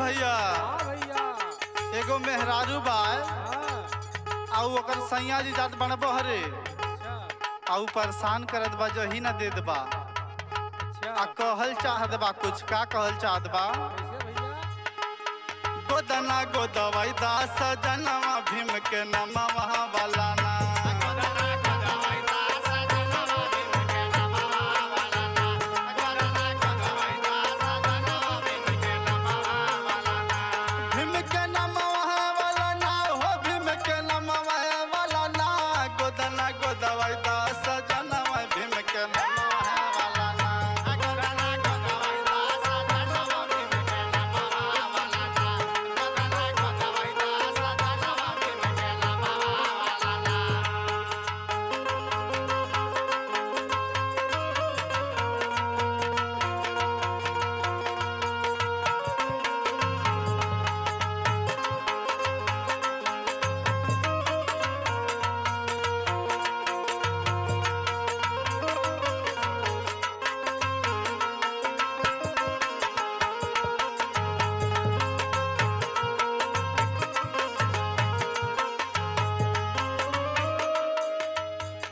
भैया एगो मेहरारू बा आउ ओकर सैया जी जात बन बहरे आउ परेशान करत बा जही ना देत बा आ कहल चाहत बा कुछ का कहल चाहत बा गोदना गोदवाई दास जनवा भीम के नमवा वाला ना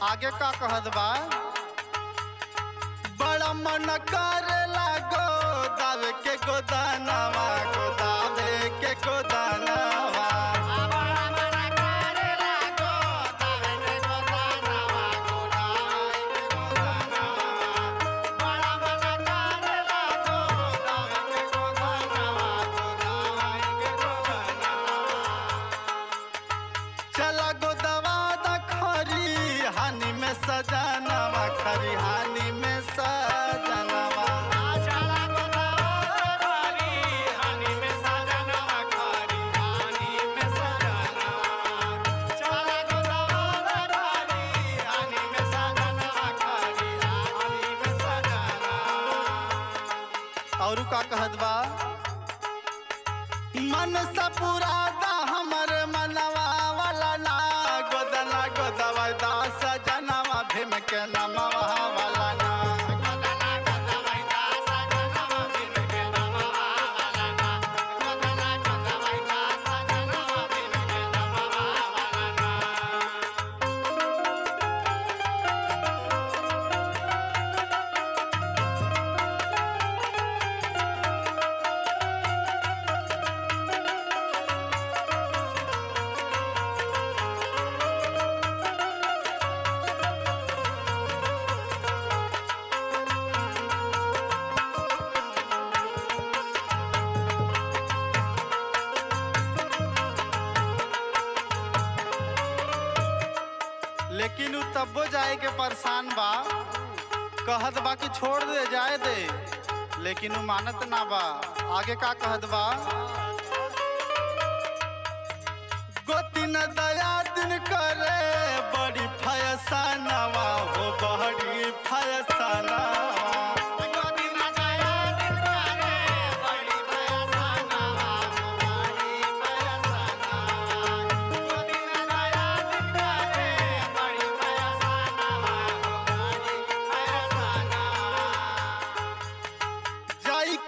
आगे का कहत बा बड़ा मन करेला गोदावे के गोदानवा गोदावे के गोदानवा चला गोदवा खरी हानि में सजनवा खरी हानि में सजनवा और का कहत बा मन सा पूरा दा हमर मनवा वाला ना गोदना गोदवा दास जनवा भीम के नमवा वाला ना लेकिन तब्बो जाए के परेशान बा कहत बा कि छोड़ दे जाए दे लेकिन मानत ना बा आगे का कहत बा गोतिन दया दिन करे बड़ी फयसानवा हो बड़ी फयसानवा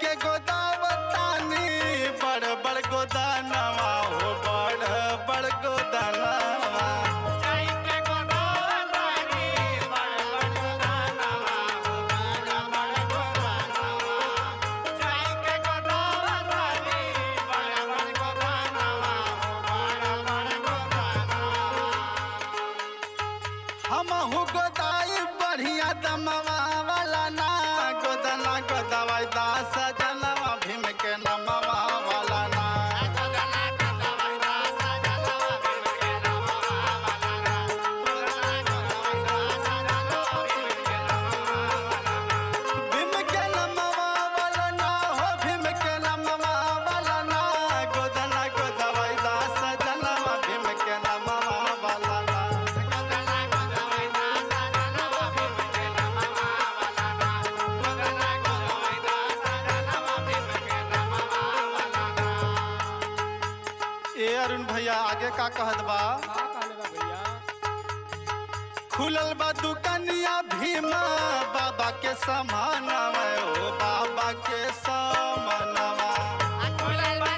के गोदावतानी बड़ बड़ गोदानवा हो बड़ बड़ गोदानवा जाई के गोदावतानी बड़ बड़ गोदानवा हो बड़ बड़ गोदानवा जाई के गोदावतानी बड़ बड़ गोदानवा हो बड़ बड़ गोदानवा हमहु गोदाई बढ़िया दमवा वाला ना गोदना गोदवा दास जनवा भीम के नमवा वाला ना भीम के नमवा वाला ना हो भीम के नमवा वाला ना गोदना गोदवा दास जनवा भीम के नमवा वाला ना अरुण भैया आगे का कहत बा खुलल बा दुकनिया भीमा बाबा के समानवा ओ बाबा के समानवा खुलल बा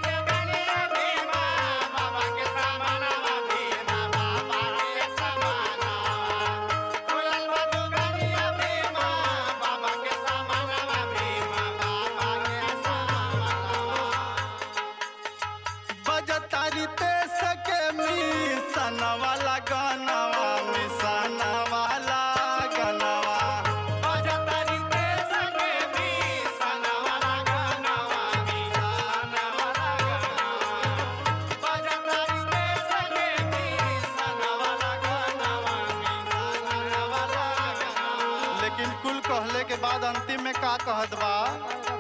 के बाद अंतिम में का कहत बा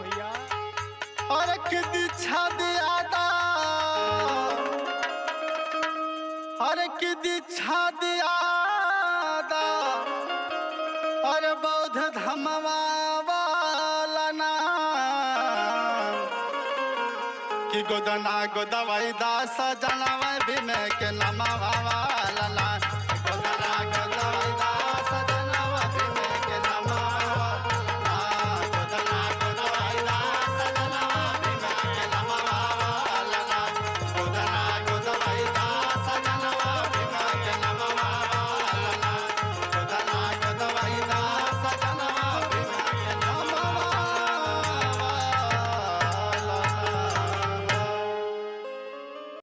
भैया और की दीक्षा दियादा हर की दीक्षा दियादा और बौद्ध धमवा वाला नाम कि गोदना गोदवाई दास जनवा भी में के